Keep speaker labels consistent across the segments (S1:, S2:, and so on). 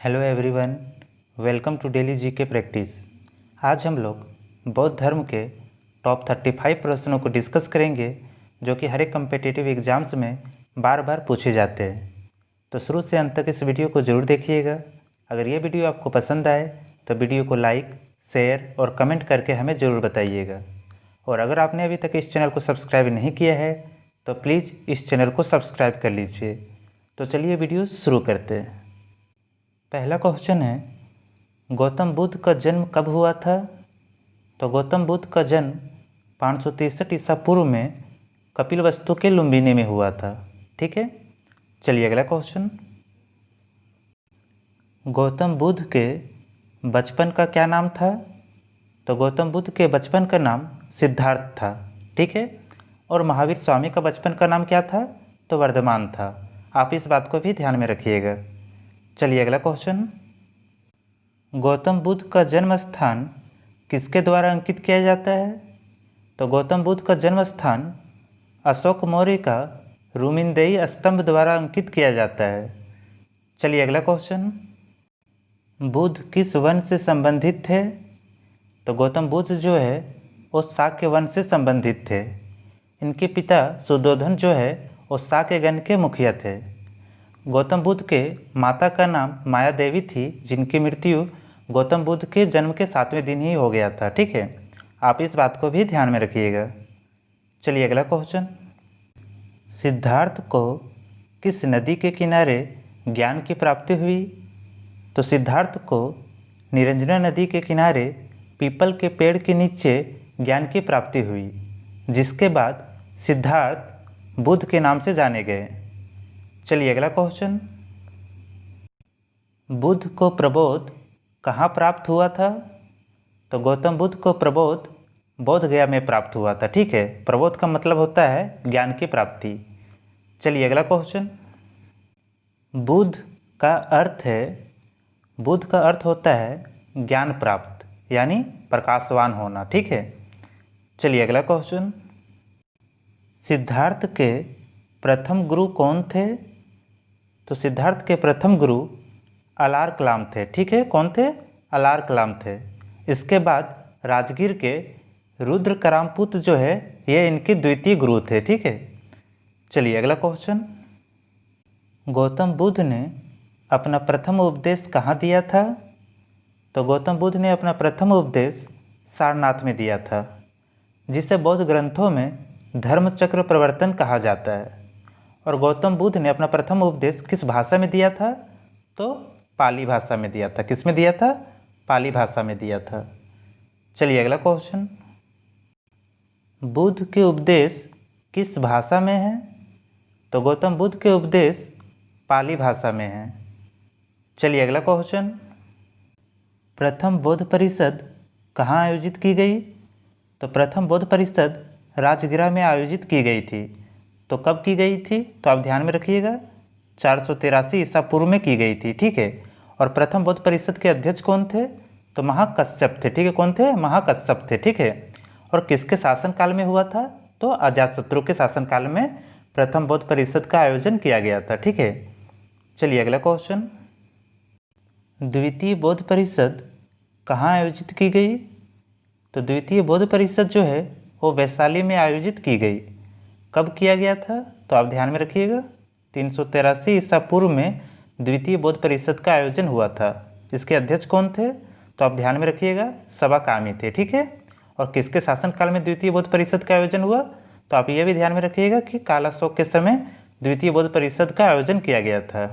S1: Hello everyone, welcome to daily GK practice. आज हम लोग बौद्ध धर्म के टॉप 35 प्रश्नों को डिस्कस करेंगे जो कि हर एक कम्पिटिटिव एग्जाम्स में बार बार पूछे जाते हैं। तो शुरू से अंत तक इस वीडियो को ज़रूर देखिएगा। अगर ये वीडियो आपको पसंद आए तो वीडियो को लाइक, शेयर और कमेंट करके हमें ज़रूर बताइएगा। और अगर आपने अभी तक इस चैनल को सब्सक्राइब नहीं किया है तो प्लीज़ इस चैनल को सब्सक्राइब कर लीजिए। तो चलिए वीडियो शुरू करते हैं। पहला क्वेश्चन है, गौतम बुद्ध का जन्म कब हुआ था? तो गौतम बुद्ध का जन्म 563 ईसा पूर्व में कपिलवस्तु के लुम्बिनी में हुआ था। ठीक है, चलिए अगला क्वेश्चन। गौतम बुद्ध के बचपन का क्या नाम था? तो गौतम बुद्ध के बचपन का नाम सिद्धार्थ था। ठीक है, और महावीर स्वामी का बचपन का नाम क्या था? तो वर्धमान था। आप इस बात को भी ध्यान में रखिएगा। चलिए अगला क्वेश्चन। गौतम बुद्ध का जन्म स्थान किसके द्वारा अंकित किया जाता है? तो गौतम बुद्ध का जन्म स्थान अशोक मौर्य का रूमिनदेई स्तंभ द्वारा अंकित किया जाता है। चलिए अगला क्वेश्चन। बुद्ध किस वंश से संबंधित थे? तो गौतम बुद्ध जो है वो शाक्य वंश से संबंधित थे। इनके पिता सुद्धोधन जो है वो शाक्यगण के मुखिया थे। गौतम बुद्ध के माता का नाम माया देवी थी, जिनकी मृत्यु गौतम बुद्ध के जन्म के 7वें दिन ही हो गया था। ठीक है, आप इस बात को भी ध्यान में रखिएगा। चलिए अगला क्वेश्चन। सिद्धार्थ को किस नदी के किनारे ज्ञान की प्राप्ति हुई? तो सिद्धार्थ को निरंजना नदी के किनारे पीपल के पेड़ के नीचे ज्ञान की प्राप्ति हुई, जिसके बाद सिद्धार्थ बुद्ध के नाम से जाने गए। चलिए अगला क्वेश्चन। बुद्ध को प्रबोध कहाँ प्राप्त हुआ था? तो गौतम बुद्ध को प्रबोध बोध गया में प्राप्त हुआ था। ठीक है, प्रबोध का मतलब होता है ज्ञान की प्राप्ति। चलिए अगला क्वेश्चन। बुद्ध का अर्थ है, बुद्ध का अर्थ होता है ज्ञान प्राप्त, यानी प्रकाशवान होना। ठीक है, चलिए अगला क्वेश्चन। सिद्धार्थ के प्रथम गुरु कौन थे? तो सिद्धार्थ के प्रथम गुरु अलार कलाम थे। ठीक है, कौन थे? अलार कलाम थे। इसके बाद राजगीर के रुद्र करामपुत जो है ये इनके द्वितीय गुरु थे। ठीक है, चलिए अगला क्वेश्चन। गौतम बुद्ध ने अपना प्रथम उपदेश कहाँ दिया था? तो गौतम बुद्ध ने अपना प्रथम उपदेश सारनाथ में दिया था, जिसे बौद्ध ग्रंथों में धर्मचक्र प्रवर्तन कहा जाता है। और गौतम बुद्ध ने अपना प्रथम उपदेश किस भाषा में दिया था? तो पाली भाषा में दिया था। किस में दिया था? पाली भाषा में दिया था। चलिए अगला क्वेश्चन। बुद्ध के उपदेश किस भाषा में है? तो गौतम बुद्ध के उपदेश पाली भाषा में है। चलिए अगला क्वेश्चन। प्रथम बौद्ध परिषद कहाँ आयोजित की गई? तो प्रथम बौद्ध परिषद राजगीर में आयोजित की गई थी। तो कब की गई थी? तो आप ध्यान में रखिएगा, 483 ईसा पूर्व में की गई थी। ठीक है, और प्रथम बौद्ध परिषद के अध्यक्ष कौन थे? तो महाकश्यप थे। ठीक है, कौन थे? महाकश्यप थे। ठीक है, और किसके शासनकाल में हुआ था? तो अजातशत्रु के शासनकाल में प्रथम बौद्ध परिषद का आयोजन किया गया था। ठीक है, चलिए अगला क्वेश्चन। द्वितीय बौद्ध परिषद कहाँ आयोजित की गई? तो द्वितीय बौद्ध परिषद जो है वो वैशाली में आयोजित की गई। कब किया गया था? तो आप ध्यान में रखिएगा, 383 ईसा पूर्व में द्वितीय बौद्ध परिषद का आयोजन हुआ था। इसके अध्यक्ष कौन थे? तो आप ध्यान में रखिएगा, सवाकामी थे। ठीक है, और किसके शासनकाल में द्वितीय बौद्ध परिषद का आयोजन हुआ? तो आप ये भी ध्यान में रखिएगा कि कालाशोक के समय द्वितीय बौद्ध परिषद का आयोजन किया गया था।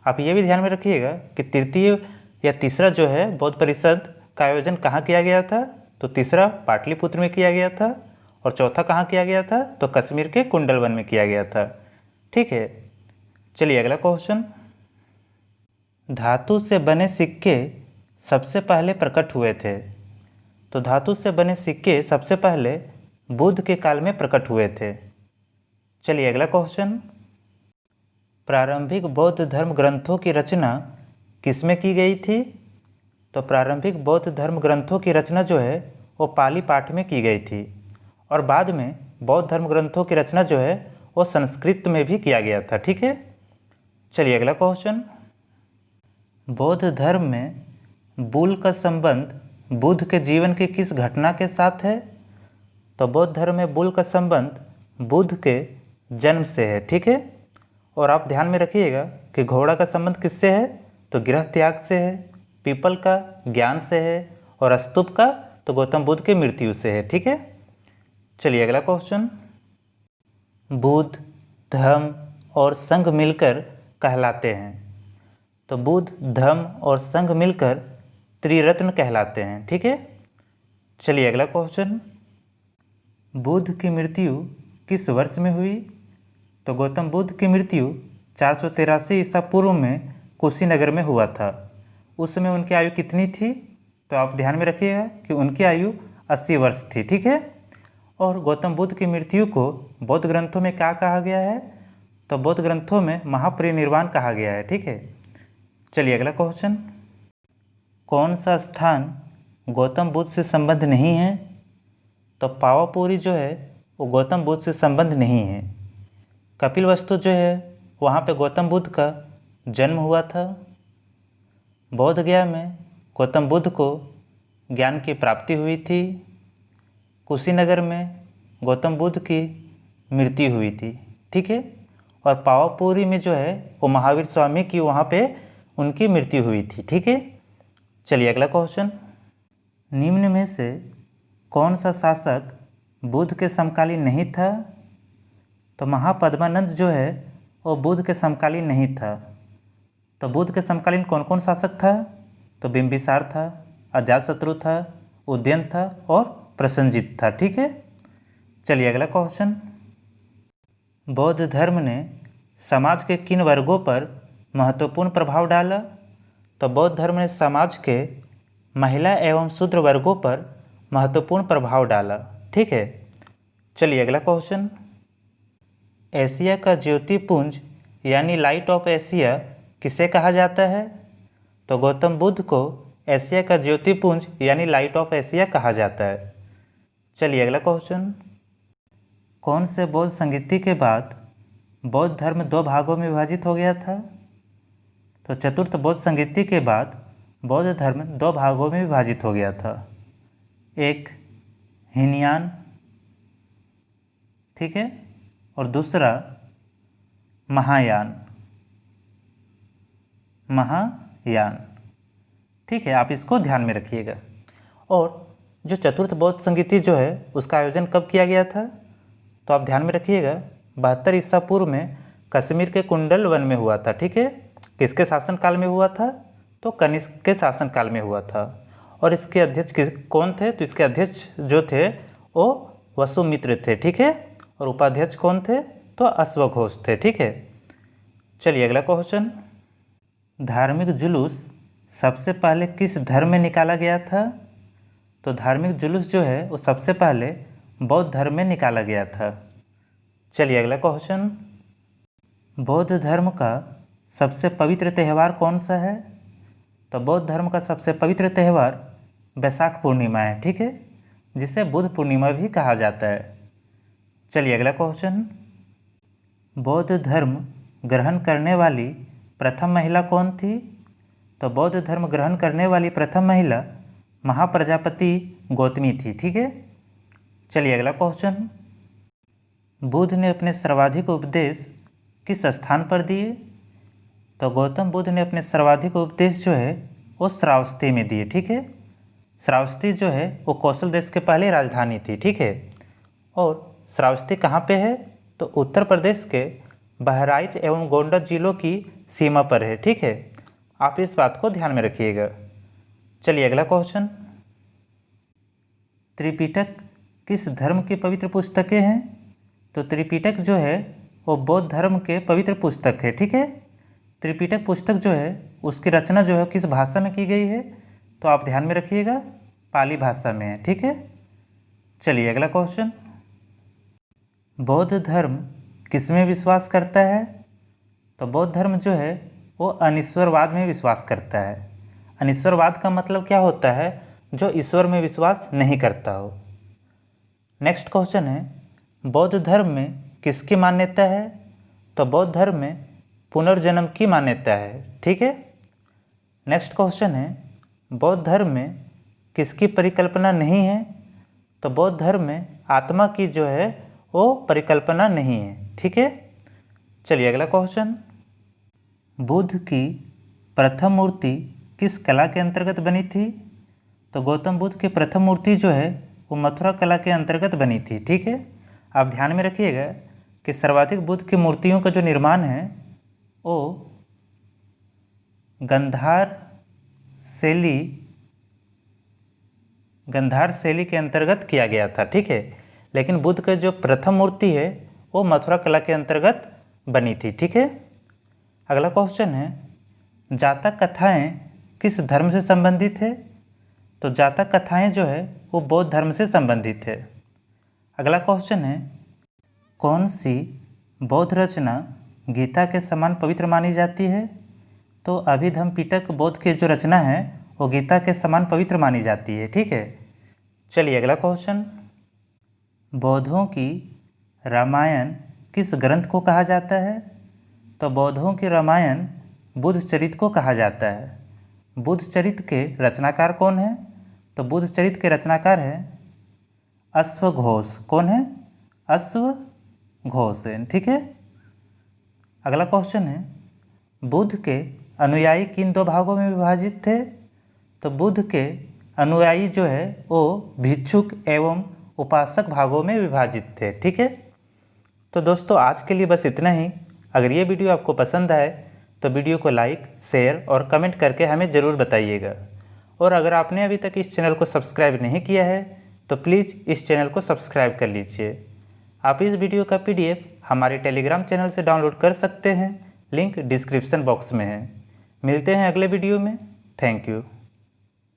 S1: आप ये भी ध्यान में रखिएगा कि तृतीय या तीसरा जो है बौद्ध परिषद का आयोजन कहाँ किया गया था? तो तीसरा पाटलिपुत्र में किया गया था, और चौथा कहाँ किया गया था? तो कश्मीर के कुंडलवन में किया गया था। ठीक है, चलिए अगला क्वेश्चन। धातु से बने सिक्के सबसे पहले प्रकट हुए थे? तो धातु से बने सिक्के सबसे पहले बुद्ध के काल में प्रकट हुए थे। चलिए अगला क्वेश्चन। प्रारंभिक बौद्ध धर्म ग्रंथों की रचना किसमें की गई थी? तो प्रारंभिक बौद्ध धर्म ग्रंथों की रचना जो है वो पाली पाठ में की गई थी, और बाद में बौद्ध धर्म ग्रंथों की रचना जो है वो संस्कृत में भी किया गया था। ठीक है, चलिए अगला क्वेश्चन। बौद्ध धर्म में बुल का संबंध बुद्ध के जीवन की किस घटना के साथ है? तो बौद्ध धर्म में बुल का संबंध बुद्ध के जन्म से है, ठीक है। और आप ध्यान में रखिएगा कि घोड़ा का संबंध किससे है? तो गृह त्याग से है, पीपल का ज्ञान से है, और स्तूप का तो गौतम बुद्ध की मृत्यु से है, ठीक है। चलिए अगला क्वेश्चन। बुद्ध, धम्म और संघ मिलकर कहलाते हैं। तो बुद्ध, धम्म और संघ मिलकर त्रिरत्न कहलाते हैं, ठीक है। चलिए अगला क्वेश्चन। बुद्ध की मृत्यु किस वर्ष में हुई? तो गौतम बुद्ध की मृत्यु 483 ईसा पूर्व में कुशीनगर में हुआ था। उस समय उनकी आयु कितनी थी? तो आप ध्यान में रखिएगा कि उनकी आयु 80 वर्ष थी, ठीक है। और गौतम बुद्ध की मृत्यु को बौद्ध ग्रंथों में क्या कहा गया है? तो बौद्ध ग्रंथों में महापरिनिर्वाण कहा गया है, ठीक है। चलिए अगला क्वेश्चन। कौन सा स्थान गौतम बुद्ध से संबंध नहीं है? तो पावापुरी जो है वो गौतम बुद्ध से संबंध नहीं है। कपिलवस्तु जो है वहाँ पे गौतम बुद्ध का जन्म हुआ था। बोध गया में गौतम बुद्ध को ज्ञान की प्राप्ति हुई थी। कुशीनगर में गौतम बुद्ध की मृत्यु हुई थी, ठीक है। और पावापुरी में जो है वो महावीर स्वामी की वहाँ पे उनकी मृत्यु हुई थी, ठीक है। चलिए अगला क्वेश्चन। निम्न में से कौन सा शासक बुद्ध के समकालीन नहीं था? तो महापद्मानंद जो है वो बुद्ध के समकालीन नहीं था। तो बुद्ध के समकालीन कौन कौन शासक था? तो बिंबिसार था, अजातशत्रु था, उदयन था और प्रसेनजीत था, ठीक है। चलिए अगला क्वेश्चन। बौद्ध धर्म ने समाज के किन वर्गों पर महत्वपूर्ण प्रभाव डाला? तो बौद्ध धर्म ने समाज के महिला एवं शूद्र वर्गों पर महत्वपूर्ण प्रभाव डाला, ठीक है। चलिए अगला क्वेश्चन। एशिया का ज्योतिपुंज यानी लाइट ऑफ एशिया किसे कहा जाता है? तो गौतम बुद्ध को एशिया का ज्योतिपुंज यानी लाइट ऑफ एशिया कहा जाता है। चलिए अगला क्वेश्चन। कौन से बौद्ध संगीति के बाद बौद्ध धर्म दो भागों में विभाजित हो गया था? तो चतुर्थ बौद्ध संगीति के बाद बौद्ध धर्म दो भागों में विभाजित हो गया था। एक हीनयान, ठीक है, और दूसरा महायान। महायान, ठीक है, आप इसको ध्यान में रखिएगा। और जो चतुर्थ बौद्ध संगीति जो है उसका आयोजन कब किया गया था? तो आप ध्यान में रखिएगा 72 ईसा पूर्व में कश्मीर के कुंडल वन में हुआ था, ठीक है। किसके शासनकाल में हुआ था? तो कनिष्क के शासनकाल में हुआ था। और इसके अध्यक्ष कौन थे? तो इसके अध्यक्ष जो थे वो वसुमित्र थे, ठीक है। और उपाध्यक्ष कौन थे? तो अश्वघोष थे, ठीक है। चलिए अगला क्वेश्चन। धार्मिक जुलूस सबसे पहले किस धर्म में निकाला गया था? तो धार्मिक जुलूस जो है वो सबसे पहले बौद्ध धर्म में निकाला गया था। चलिए अगला क्वेश्चन। बौद्ध धर्म का सबसे पवित्र त्यौहार कौन सा है? तो बौद्ध धर्म का सबसे पवित्र त्यौहार बैसाख पूर्णिमा है, ठीक है, जिसे बुद्ध पूर्णिमा भी कहा जाता है। चलिए अगला क्वेश्चन। बौद्ध धर्म ग्रहण करने वाली प्रथम महिला कौन थी? तो बौद्ध धर्म ग्रहण करने वाली प्रथम महिला महाप्रजापति गौतमी थी, ठीक है। चलिए अगला क्वेश्चन। बुद्ध ने अपने सर्वाधिक उपदेश किस स्थान पर दिए? तो गौतम बुद्ध ने अपने सर्वाधिक उपदेश जो है वो श्रावस्ती में दिए, ठीक है। श्रावस्ती जो है वो कौशल देश के पहले राजधानी थी, ठीक है। और श्रावस्ती कहाँ पे है? तो उत्तर प्रदेश के बहराइच एवं गोंडा जिलों की सीमा पर है, ठीक है। आप इस बात को ध्यान में रखिएगा। चलिए अगला क्वेश्चन। त्रिपिटक किस धर्म की पवित्र पुस्तकें हैं? तो त्रिपिटक जो है वो बौद्ध धर्म के पवित्र पुस्तक है, ठीक है। त्रिपिटक पुस्तक जो है उसकी रचना जो है किस भाषा में की गई है? तो आप ध्यान में रखिएगा पाली भाषा में है, ठीक है। चलिए अगला क्वेश्चन। बौद्ध धर्म किस में विश्वास करता है? तो बौद्ध धर्म जो है वो अनिश्वरवाद में विश्वास करता है। अनिश्वरवाद का मतलब क्या होता है? जो ईश्वर में विश्वास नहीं करता हो। नेक्स्ट क्वेश्चन है, बौद्ध धर्म में किसकी मान्यता है? तो बौद्ध धर्म में पुनर्जन्म की मान्यता है, ठीक है। नेक्स्ट क्वेश्चन है, बौद्ध धर्म में किसकी परिकल्पना नहीं है? तो बौद्ध धर्म में आत्मा की जो है वो परिकल्पना नहीं है। ठीक है, चलिए अगला क्वेश्चन, बुद्ध की प्रथम मूर्ति किस कला के अंतर्गत बनी थी? तो गौतम बुद्ध की प्रथम मूर्ति जो है वो मथुरा कला के अंतर्गत बनी थी। ठीक है, आप ध्यान में रखिएगा कि सर्वाधिक बुद्ध की मूर्तियों का जो निर्माण है वो गंधार शैली के अंतर्गत किया गया था। ठीक है, लेकिन बुद्ध का जो प्रथम मूर्ति है वो मथुरा कला के अंतर्गत बनी थी। ठीक है, अगला क्वेश्चन है, जातक कथाएं किस धर्म से संबंधित है? तो जातक कथाएं जो है वो बौद्ध धर्म से संबंधित है। अगला क्वेश्चन है, कौन सी बौद्ध रचना गीता के समान पवित्र मानी जाती है? तो अभिधम्म पिटक बौद्ध की जो रचना है वो गीता के समान पवित्र मानी जाती है। ठीक है, चलिए अगला क्वेश्चन, बौद्धों की रामायण किस ग्रंथ को कहा जाता है? तो बौद्धों की रामायण बुद्ध चरित को कहा जाता है। बुद्ध चरित के रचनाकार कौन है? तो बुद्ध चरित के रचनाकार है अश्वघोष। कौन है? अश्वघोष है। ठीक है, अगला क्वेश्चन है, बुद्ध के अनुयायी किन दो भागों में विभाजित थे? तो बुद्ध के अनुयायी जो है वो भिक्षुक एवं उपासक भागों में विभाजित थे। ठीक है, तो दोस्तों आज के लिए बस इतना ही। अगर ये वीडियो आपको पसंद आए तो वीडियो को लाइक, शेयर और कमेंट करके हमें ज़रूर बताइएगा। और अगर आपने अभी तक इस चैनल को सब्सक्राइब नहीं किया है तो प्लीज़ इस चैनल को सब्सक्राइब कर लीजिए। आप इस वीडियो का PDF हमारे टेलीग्राम चैनल से डाउनलोड कर सकते हैं, लिंक डिस्क्रिप्शन बॉक्स में है। मिलते हैं अगले वीडियो में। Thank you.